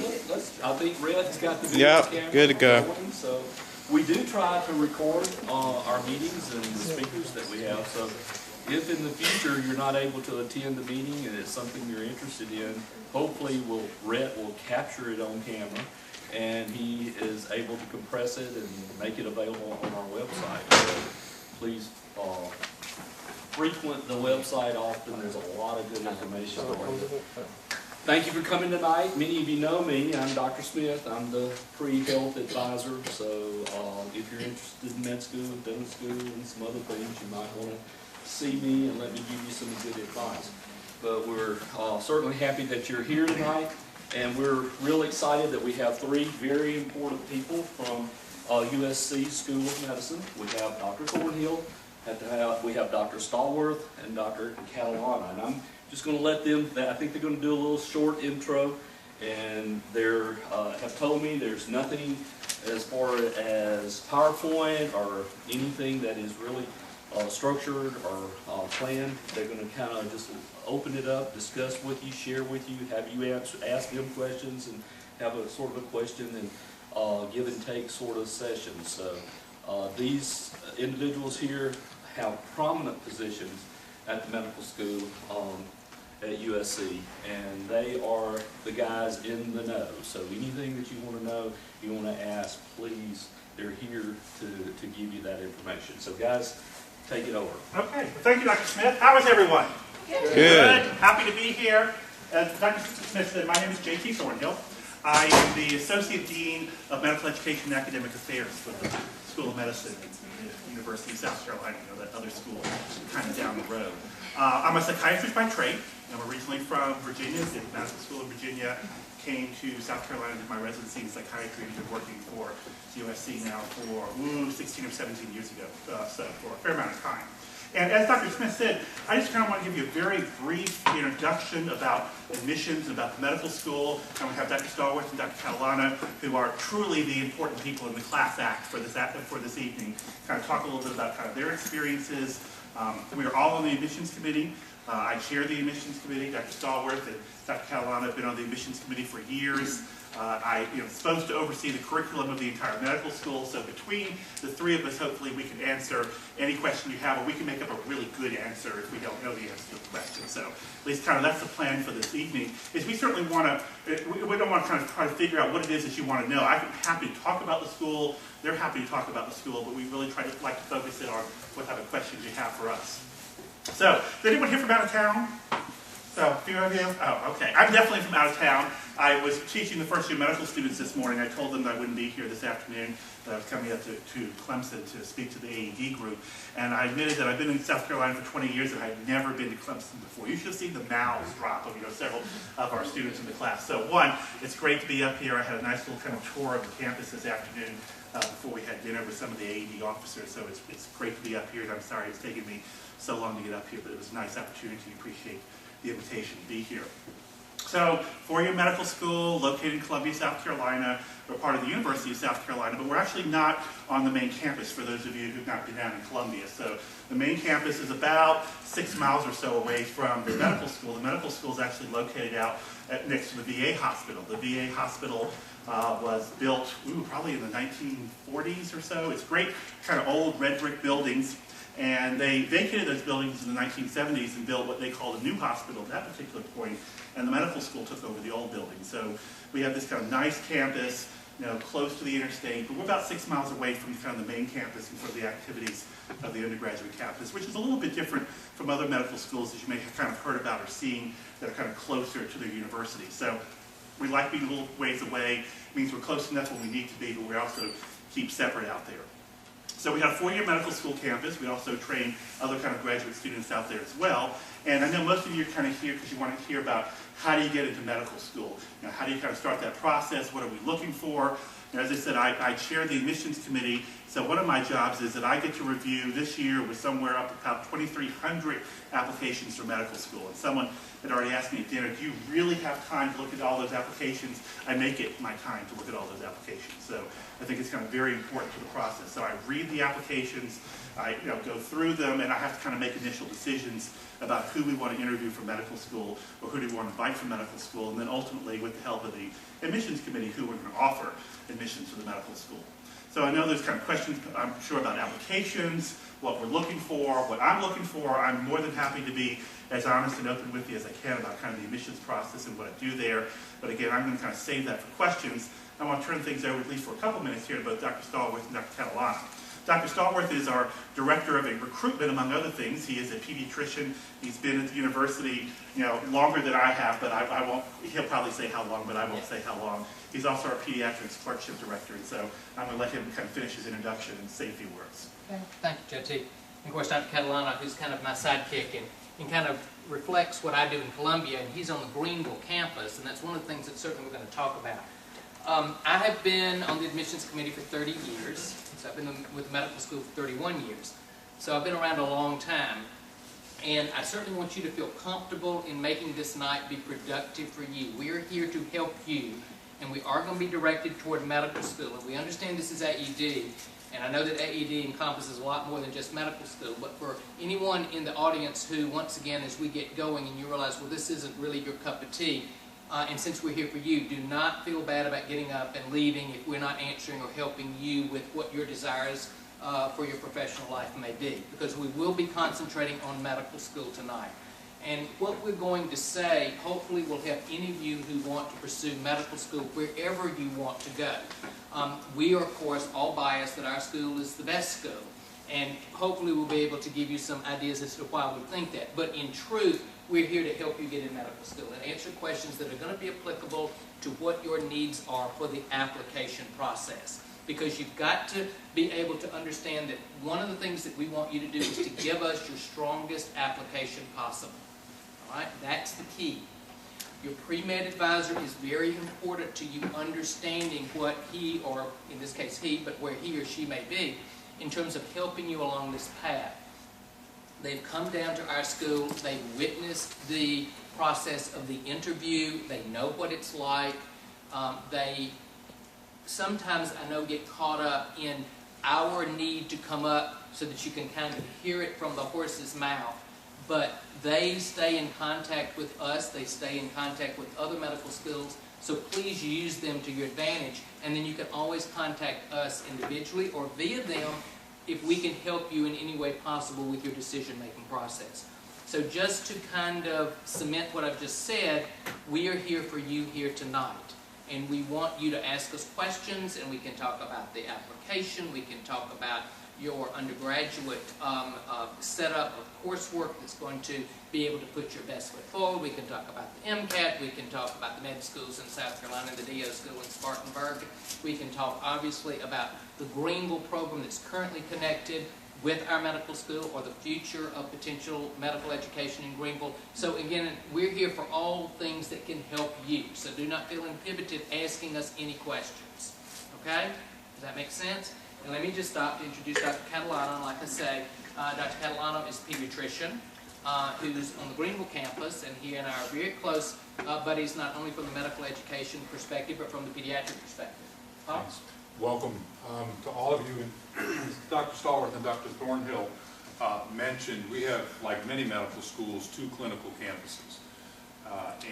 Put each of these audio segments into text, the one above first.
so I think Red's got the camera good to go. Going, so we do try to record our meetings and the speakers that we have. So if in the future you're not able to attend the meeting and it's something you're interested in, hopefully Red will capture it on camera, and he is able to compress it and make it available on our website. So please frequent the website often. There's a lot of good information on it. Thank you for coming tonight. Many of you know me. I'm Dr. Smith. I'm the pre-health advisor. So if you're interested in med school, dental school, and some other things, you might want to see me and let me give you some good advice. But we're certainly happy that you're here tonight, and we're real excited that we have three very important people from USC School of Medicine. We have Dr. Thornhill, we have Dr. Stallworth, and Dr. Catalana. And I'm just going to let them, I think they're going to do a little short intro, and they have told me there's nothing as far as PowerPoint or anything that is really structured or planned. They're going to kind of just open it up, discuss with you, share with you, have you ask them questions, and have a sort of a question and give and take sort of session. So these individuals here have prominent positions at the medical school at USC, and they are the guys in the know. So anything that you want to know, you want to ask, please, they're here to give you that information. So guys, take it over. Okay, well, thank you, Dr. Smith. How is everyone? Good. Happy to be here. As Dr. Smith said, my name is J.T. Thornhill. I am the Associate Dean of Medical Education and Academic Affairs for the School of Medicine at the University of South Carolina, that other school kind of down the road. I'm a psychiatrist by trade. I'm originally from Virginia, did medical school in Virginia, came to South Carolina, did my residency in psychiatry, and been working for USC now for 16 or 17 years ago, so for a fair amount of time. And as Dr. Smith said, I just kind of want to give you a very brief introduction about admissions, about the medical school. And we have Dr. Stallworth and Dr. Catalana, who are truly the important people in the class act for this evening. Kind of talk a little bit about kind of their experiences. We are all on the admissions committee. I chair the admissions committee. Dr. Stallworth and Dr. Catalana have been on the admissions committee for years. I'm supposed to oversee the curriculum of the entire medical school, so between the three of us, hopefully we can answer any question you have, or we can make up a really good answer if we don't know the answer to the question. So at least kind of that's the plan for this evening, is we certainly want to, we don't want to kind of try to figure out what it is that you want to know. I'm happy to talk about the school, they're happy to talk about the school, but we really like to focus it on what type of questions you have for us. So, is anyone here from out of town? So, a few of you? Oh, okay. I'm definitely from out of town. I was teaching the first year medical students this morning. I told them that I wouldn't be here this afternoon, that I was coming up to Clemson to speak to the AED group. And I admitted that I've been in South Carolina for 20 years and I'd never been to Clemson before. You should have seen the mouths drop of several of our students in the class. So one, it's great to be up here. I had a nice little kind of tour of the campus this afternoon before we had dinner with some of the AED officers. So it's great to be up here, and I'm sorry it's taken me so long to get up here, but it was a nice opportunity. Appreciate the invitation to be here. So, four-year medical school located in Columbia, South Carolina. We're part of the University of South Carolina, but we're actually not on the main campus for those of you who've not been down in Columbia. So, the main campus is about 6 miles or so away from the medical school. The medical school is actually located out next to the VA hospital. The VA hospital was built probably in the 1940s or so. It's great, kind of old red brick buildings. And they vacated those buildings in the 1970s and built what they called a new hospital at that particular point, and the medical school took over the old building. So we have this kind of nice campus, close to the interstate, but we're about 6 miles away from kind of the main campus and for the activities of the undergraduate campus, which is a little bit different from other medical schools that you may have kind of heard about or seen that are kind of closer to the university. So we like being a little ways away. It means we're close enough when we need to be, but we also keep separate out there. So we have a four-year medical school campus. We also train other kind of graduate students out there as well. And I know most of you are kind of here because you want to hear about how do you get into medical school? How do you kind of start that process? What are we looking for? As I said, I chair the admissions committee. So one of my jobs is that I get to review this year with somewhere up about 2,300 applications for medical school. And someone had already asked me at dinner, do you really have time to look at all those applications? I make it my time to look at all those applications. So I think it's kind of very important to the process. So I read the applications, I go through them, and I have to kind of make initial decisions about who we want to interview for medical school or who do we want to invite for medical school. And then ultimately, with the help of the admissions committee who were going to offer admissions to the medical school. So I know there's kind of questions, I'm sure, about applications, what we're looking for, what I'm looking for. I'm more than happy to be as honest and open with you as I can about kind of the admissions process and what I do there. But again, I'm going to kind of save that for questions. I want to turn things over, at least for a couple minutes here, to both Dr. Stallworth and Dr. Catalano. Dr. Stallworth is our director of recruitment, among other things. He is a pediatrician. He's been at the university, longer than I have, but I won't, he'll probably say how long, but I won't say how long. He's also our pediatrics clerkship director, and so I'm going to let him kind of finish his introduction and say a few words. Okay. Thank you, JT. And of course, Dr. Catalano, who's kind of my sidekick and kind of reflects what I do in Columbia, and he's on the Greenville campus, and that's one of the things that certainly we're going to talk about. I have been on the admissions committee for 30 years. So I've been with the medical school for 31 years. So I've been around a long time. And I certainly want you to feel comfortable in making this night be productive for you. We are here to help you, and we are going to be directed toward medical school. And we understand this is AED, and I know that AED encompasses a lot more than just medical school. But for anyone in the audience who, once again, as we get going and you realize, well, this isn't really your cup of tea, and since we're here for you, do not feel bad about getting up and leaving if we're not answering or helping you with what your desires for your professional life may be. Because we will be concentrating on medical school tonight. And what we're going to say hopefully will help any of you who want to pursue medical school wherever you want to go. We are, of course, all biased that our school is the best school. And hopefully we'll be able to give you some ideas as to why we think that. But in truth, we're here to help you get in medical school and answer questions that are going to be applicable to what your needs are for the application process. Because you've got to be able to understand that one of the things that we want you to do is to give us your strongest application possible. All right? That's the key. Your pre-med advisor is very important to you understanding what he, or in this case he, but where he or she may be, in terms of helping you along this path. They've come down to our school, they've witnessed the process of the interview, they know what it's like. They sometimes, I know, get caught up in our need to come up so that you can kind of hear it from the horse's mouth. But they stay in contact with us, they stay in contact with other medical schools, so please use them to your advantage. And then you can always contact us individually or via them if we can help you in any way possible with your decision-making process. So just to kind of cement what I've just said, we are here for you here tonight. And we want you to ask us questions, and we can talk about the application, we can talk about your undergraduate setup of coursework that's going to be able to put your best foot forward. We can talk about the MCAT. We can talk about the med schools in South Carolina, the DO school in Spartanburg. We can talk, obviously, about the Greenville program that's currently connected with our medical school or the future of potential medical education in Greenville. So again, we're here for all things that can help you. So do not feel inhibited asking us any questions. Okay? Does that make sense? And let me just stop to introduce Dr. Catalano. Like I say, Dr. Catalano is a pediatrician who's on the Greenville campus, and he and I are very close buddies, not only from the medical education perspective, but from the pediatric perspective. Thanks. Welcome to all of you. And Dr. Stallworth and Dr. Thornhill mentioned, we have, like many medical schools, 2 clinical campuses.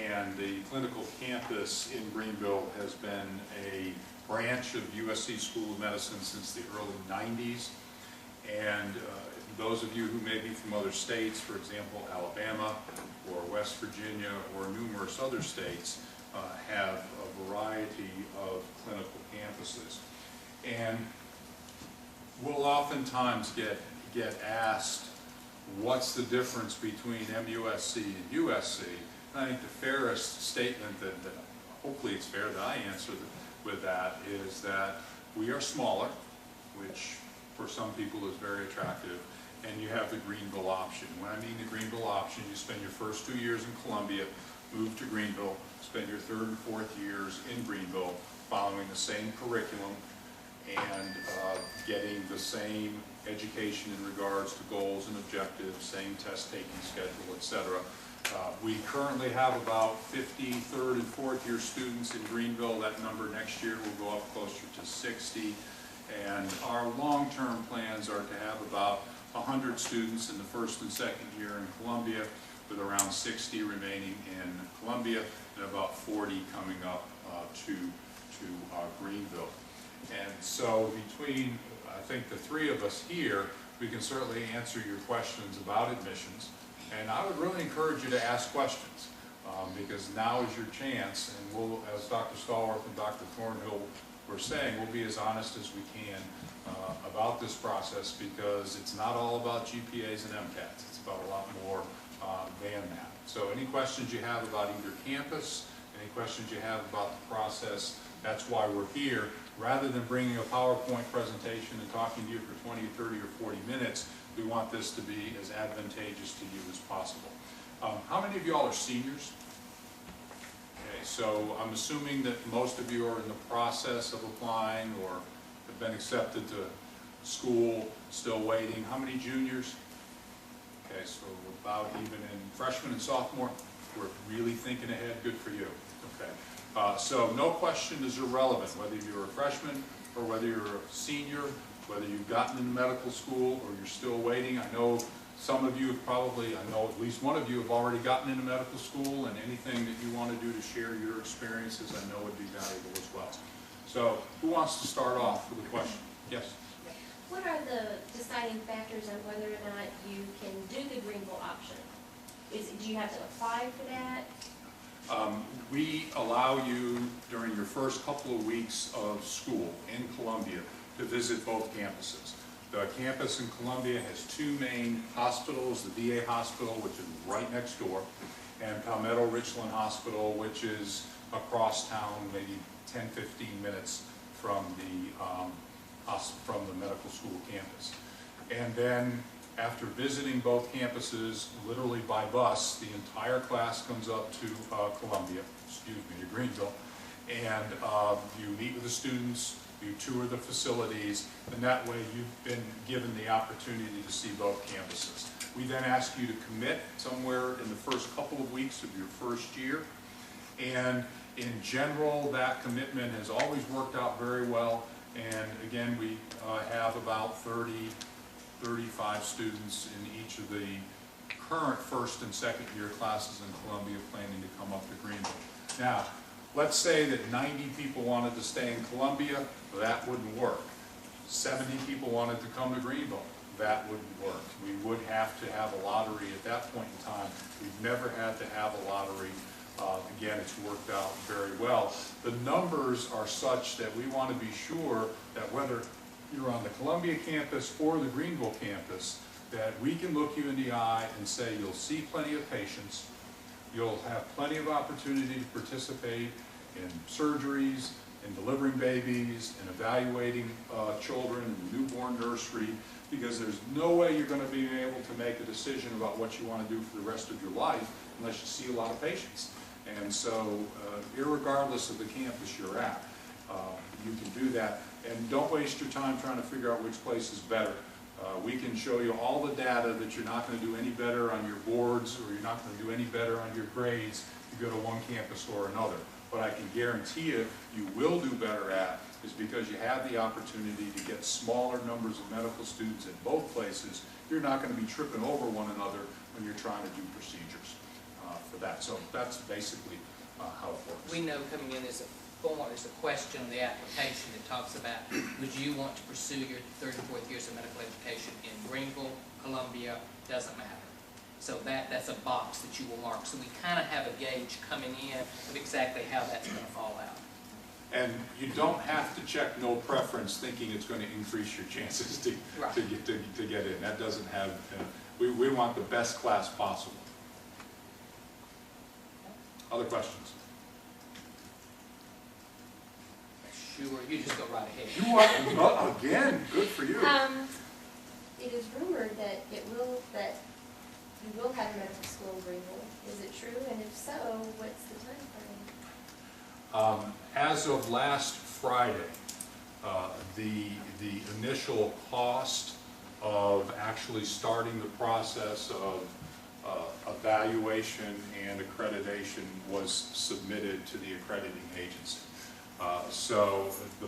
And the clinical campus in Greenville has been a branch of USC School of Medicine since the early 90s. And those of you who may be from other states, for example, Alabama or West Virginia or numerous other states, have a variety of clinical campuses. And we'll oftentimes get asked, what's the difference between MUSC and USC? And I think the fairest statement that hopefully it's fair that I answer with that is that we are smaller, which for some people is very attractive, and you have the Greenville option. When I mean the Greenville option, you spend your first 2 years in Columbia, move to Greenville, spend your 3rd and 4th years in Greenville, following the same curriculum and getting the same education in regards to goals and objectives, same test-taking schedule, etc. We currently have about 50 3rd and 4th year students in Greenville. That number next year will go up closer to 60. And our long-term plans are to have about 100 students in the 1st and 2nd year in Columbia, with around 60 remaining in Columbia and about 40 coming up to Greenville. And so between, I think, the three of us here, we can certainly answer your questions about admissions. And I would really encourage you to ask questions because now is your chance, and we'll, as Dr. Stallworth and Dr. Thornhill were saying, we'll be as honest as we can about this process, because it's not all about GPAs and MCATs. It's about a lot more than that. So any questions you have about either campus, any questions you have about the process, that's why we're here. Rather than bringing a PowerPoint presentation and talking to you for 20, 30, or 40 minutes, we want this to be as advantageous to you as possible. How many of y'all are seniors? Okay, so I'm assuming that most of you are in the process of applying or have been accepted to school, still waiting. How many juniors? Okay, so about even in freshman and sophomore, we're really thinking ahead. Good for you. Okay. So no question is irrelevant, whether you're a freshman or whether you're a senior, whether you've gotten into medical school or you're still waiting. I know some of you have probably, I know at least one of you have already gotten into medical school, and anything that you want to do to share your experiences I know would be valuable as well. So who wants to start off with a question? Yes? What are the deciding factors on whether or not you can do the Greenville option? Do you have to apply for that? We allow you during your first couple of weeks of school in Columbia to visit both campuses. The campus in Columbia has two main hospitals, the VA hospital, which is right next door, and Palmetto Richland Hospital, which is across town, maybe 10, 15 minutes from the medical school campus. And then after visiting both campuses, literally by bus, the entire class comes up to to Greenville, and you meet with the students, you tour the facilities, and that way you've been given the opportunity to see both campuses. We then ask you to commit somewhere in the first couple of weeks of your first year, and in general, that commitment has always worked out very well. And again, we have about 30, 35 students in each of the current first and second year classes in Columbia planning to come up to Greenville. Now, let's say that 90 people wanted to stay in Columbia, that wouldn't work. 70 people wanted to come to Greenville, that wouldn't work. We would have to have a lottery at that point in time. We've never had to have a lottery. Again, it's worked out very well. The numbers are such that we want to be sure that whether you're on the Columbia campus or the Greenville campus, that we can look you in the eye and say you'll see plenty of patients, you'll have plenty of opportunity to participate in surgeries, in delivering babies, in evaluating children in the newborn nursery, because there's no way you're going to be able to make a decision about what you want to do for the rest of your life unless you see a lot of patients. And so, irregardless of the campus you're at, you can do that. And don't waste your time trying to figure out which place is better. We can show you all the data that you're not going to do any better on your boards, or you're not going to do any better on your grades if you go to one campus or another. What I can guarantee you will do better at is because you have the opportunity to get smaller numbers of medical students at both places. You're not going to be tripping over one another when you're trying to do procedures for that. So that's basically how it works. We know coming in is a form, there's a question on the application that talks about, would you want to pursue your third and fourth years of medical education in Greenville, Columbia, doesn't matter. So that's a box that you will mark. So we kind of have a gauge coming in of exactly how that's going to fall out. And you don't have to check no preference thinking it's going to increase your chances to get in. That doesn't have, we want the best class possible. Other questions? Sure, you just go right ahead. You are, again, good for you. It is rumored that you will have a medical school in Greenville. Is it true? And if so, what's the time frame? As of last Friday, the initial cost of actually starting the process of evaluation and accreditation was submitted to the accrediting agency. So the